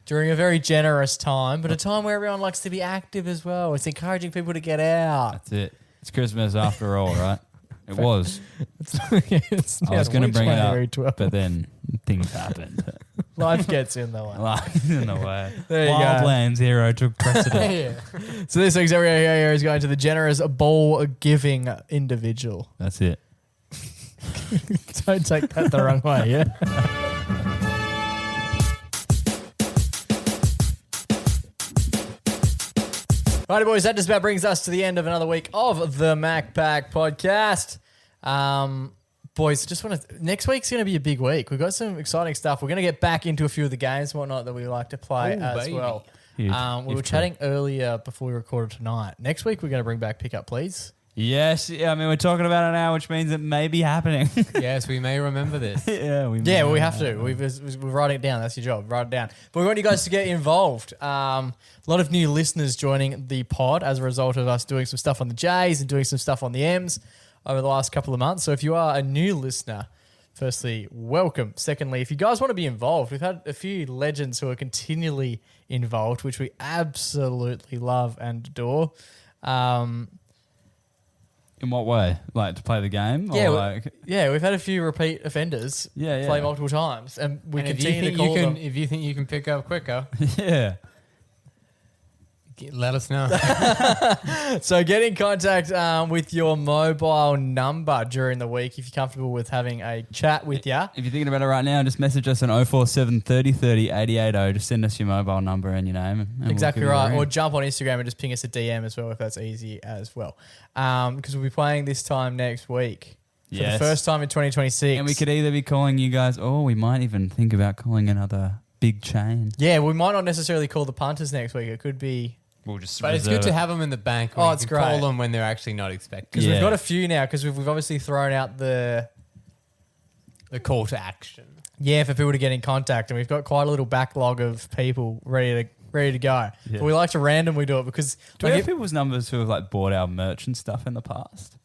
during a very generous time, but a time where everyone likes to be active as well. It's encouraging people to get out. That's it. It's Christmas after all, right? It was. It's I was now going to week bring it 20, up, but then things happened. life gets in the way. Life in the way. There you go. Wildlands hero took precedent. Yeah. So this week's Everyday Hero is going to the generous ball giving individual. That's it. Don't take that the wrong way, yeah? Righty, boys, that just about brings us to the end of another week of the MacPack podcast. Boys, just want to. Next week's going to be a big week. We've got some exciting stuff. We're going to get back into a few of the games and whatnot that we like to play as baby. well. Huge. We were chatting earlier before we recorded tonight. Next week, we're going to bring back Pick Up Please. Yes, yeah, I mean, we're talking about it now, which means it may be happening. Yes, we may remember this. Yeah, we Yeah, well, we have to. We're writing it down. That's your job. Write it down. But we want you guys to get involved. A lot of new listeners joining the pod as a result of us doing some stuff on the J's and doing some stuff on the M's over the last couple of months. So if you are a new listener, firstly, welcome. Secondly, if you guys want to be involved, we've had a few legends who are continually involved, which we absolutely love and adore. In what way? Like to play the game? Yeah, Or like, yeah, we've had a few repeat offenders Yeah. play multiple times, and we And if you continue to think call them. if you think you can pick up quicker, yeah. let us know. So get in contact with your mobile number during the week if you're comfortable with having a chat with you. If you're thinking about it right now, just message us on 047 30 30 880. Just send us your mobile number and your name. And we'll Exactly give you a right. ring. Or jump on Instagram and just ping us a DM as well if that's easy as well. Because we'll be playing this time next week for the Yes. first time in 2026. And we could either be calling you guys, or we might even think about calling another big chain. Yeah, we might not necessarily call the punters next week. It could be... We'll just But it's good to have them in the bank. Oh, Where it's you can call great. them when they're actually not expected. Because Yeah. we've got a few now because we've obviously thrown out the... The call to action. Yeah, for people to get in contact, and we've got quite a little backlog of people ready to go. Yeah. But we like to randomly do it because Do we like have people's numbers who have like bought our merch and stuff in the past?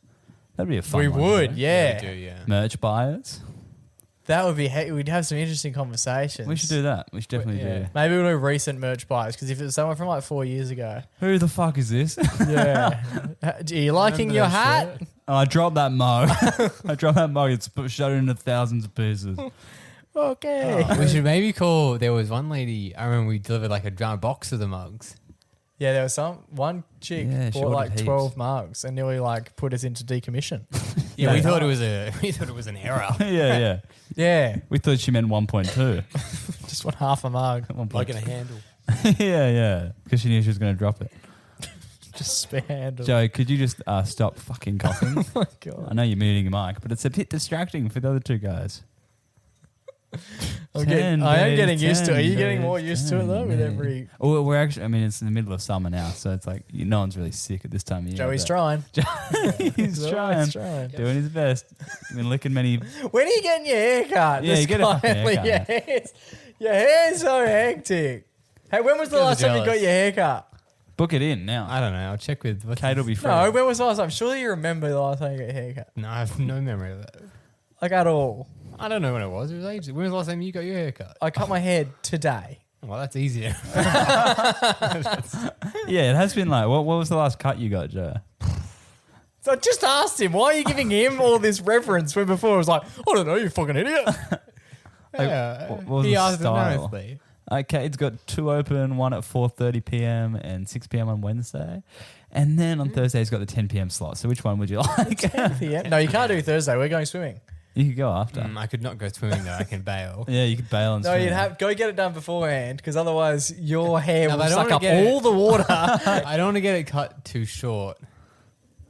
That'd be a fun we one, would, you know? yeah. We do, yeah. Merch buyers. That would be. We'd have some interesting conversations. We should do that. We should definitely Yeah. do. Maybe we'll do recent merch buys because if it's someone from like 4 years ago, Who the fuck is this? yeah. Are you liking Remember your that hat? shirt? Oh, I dropped that mug. I dropped that mug. It's shattered into thousands of pieces. Okay. We should maybe call. There was one lady. I remember we delivered like a giant box of the mugs. Yeah, there was one chick Yeah, she bought ordered like heaps. 12 mugs and nearly like put us into decommission. Yeah, we thought it was an error. yeah. Yeah, We thought she meant 1.2. just want half a mug. 1.2. Like in a handle. yeah. Because she knew she was going to drop it. Just spare handle. Joe, could you just stop fucking coughing? Oh my I god. know you're muting your mic, but it's a bit distracting for the other two guys. I am 10 getting days, used to it. Are you 10 getting more days, used to it though 10 with days. every... Well, we're actually, I mean, it's in the middle of summer now, so it's like no one's really sick at this time of year. Joey's but- trying. He's always trying. Doing his best. I've been licking many. When are you getting your haircut? Yeah, you get a fucking haircut. Your hair's so hectic. Hey, when was the Guys are last time you got jealous. your haircut? Book it in now. I don't know. I'll check with. What's Kate will be his- free. No, when was the last time? Surely you remember the last time you got your haircut. No, I have no memory of that. Like at all. I don't know when it was. It was ages. When was the last time you got your haircut? I cut my hair today. Well, that's easier. Yeah, it has been like. What was the last cut you got, Joe? So I just asked him, why are you giving him all this reference when before it was like, I don't know, you fucking idiot. Yeah, what was he the asked it style? nicely. Kate's got two open, one at 4:30 p.m. and 6 p.m. on Wednesday, and then on Thursday he's got the 10 p.m. slot. So which one would you like? Yeah. No, you can't do Thursday. We're going swimming. You could go after. I could not go swimming though. I can bail. Yeah, you could bail and No, swim. you'd have go get it done beforehand because otherwise your hair No, will but I don't suck wanna up get all the water. I don't want to get it cut too short.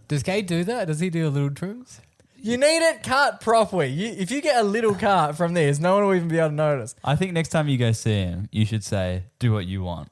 Does Kate do that? Does he do little trims? You need it cut properly. If you get a little cut from this, no one will even be able to notice. I think next time you go see him, you should say, do what you want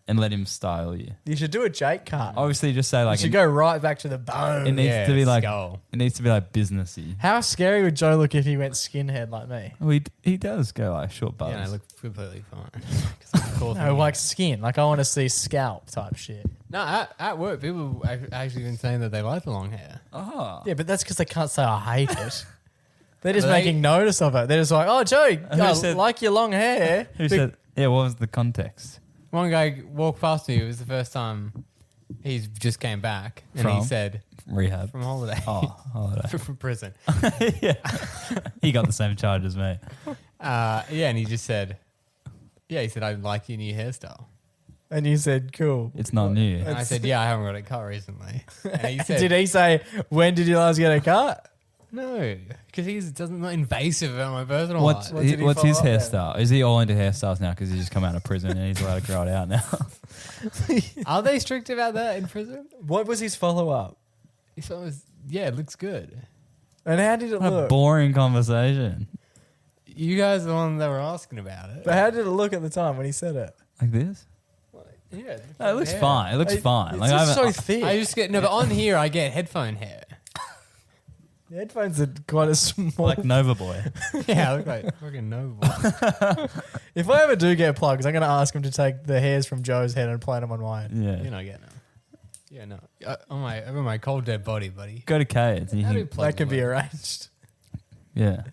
and let him style you. You should do a Jake cut. Obviously, just say You like, should go right back to the bone. it needs to be like, skull. it needs to be like businessy. How scary would Joe look if he went skinhead like me? Well, he does go like short buttons. Yeah, I look completely fine. 'Cause I'm cool No, like skin. Like I want to see scalp type shit. No, at work, people have actually been saying that they like the long hair. Oh. Yeah, but that's because they can't say I hate it. They're just But they- making notice of it. They're just like, oh, Joey, I said- like your long hair. Who said, yeah, what was the context? One guy walked past me. It was the first time he's just came back, and he From? said Rehab. from holiday, Oh, holiday. from prison. Yeah. He got the same charge as me. Yeah, and he just said, yeah, he said I like your new hairstyle. And you said, cool. It's not new. And I said, yeah, I haven't got it cut recently. And he said, Did he say, when did you last get a cut? no, because he doesn't not invasive about my personal What's, life. What did he what's his follow up hairstyle? Is he all into hairstyles now because he's just come out of prison and he's allowed to grow it out now? Are they strict about that in prison? What was his follow-up? He thought it was, yeah, it looks good. And how did it What a look? boring conversation. You guys are the one that were asking about it. But how did it look at the time when he said it? Like this? Yeah, No, it looks fine. It looks fine. It's Like, just so I thick. I just get no, but on here I get headphone hair. The headphones are quite a small. like Nova Boy. Yeah, I look like fucking noble. If I ever do get plugs, I'm going to ask him to take the hairs from Joe's head and plant them on mine. Yeah. You're not getting them. Yeah, no. Over my cold dead body, buddy. Go to Cade's and you How do can, plugs That can be work? arranged. yeah.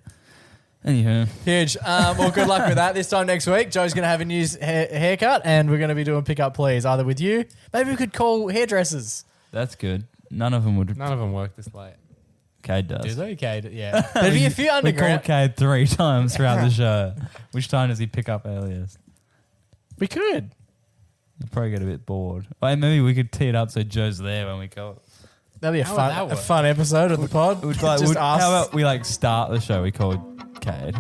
Anywho, Huge. Well, good luck with that. This time next week, Joe's going to have a new haircut and we're going to be doing pick up please, either with you. Maybe we could call hairdressers. that's good. None of them would. None of them work this late. Cade does. Do they? Okay, yeah. There'd be a few We call underground. Cade 3 times throughout the show. Which time does he pick up earliest? We could. He'll probably get a bit bored. Or maybe we could tee it up so Joe's there when we call. That'd be How would that a work? fun episode of the pod. Would like, Just how ask. about we like start the show? We call Cade,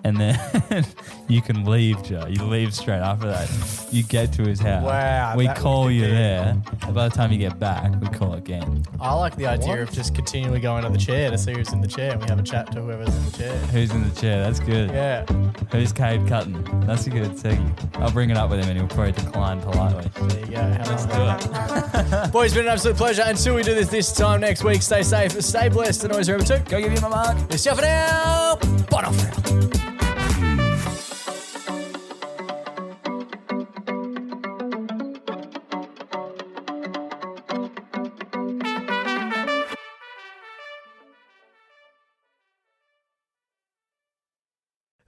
and then you can leave, Joe. You leave straight after that. You get to his house. Wow, We that would call be you good. there. And by the time you get back, we call again. I like the idea of just continually going to the chair to see who's in the chair and we have a chat to whoever's in the chair. Who's in the chair? That's good. Yeah. Who's Cade cutting? That's a good segue. I'll bring it up with him and he'll probably decline politely. There you go. Let's do it. Boys, it's been an absolute pleasure. Until we do this time next week, stay safe, stay blessed, and always remember to Go give him a mark. it's yourself now. Bottom.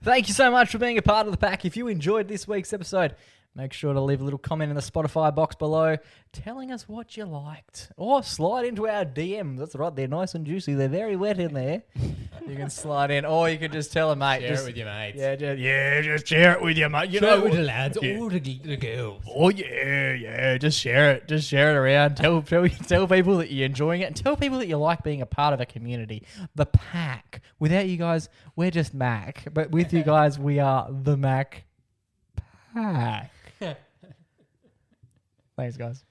Thank you so much for being a part of the pack. If you enjoyed this week's episode, make sure to leave a little comment in the Spotify box below telling us what you liked. Or slide into our DMs. That's right, they're nice and juicy. They're very wet in there. You can slide in. Or you can just tell a mate. Share just, it with your mates. just share it with your mate. You Share know, it with the lads or the girls. Oh yeah, just share it. Just share it around. Tell people that you're enjoying it, and tell people that you like being a part of a community. The pack. Without you guys, we're just Mac. But with you guys, we are the Mac Pack. Thanks, guys.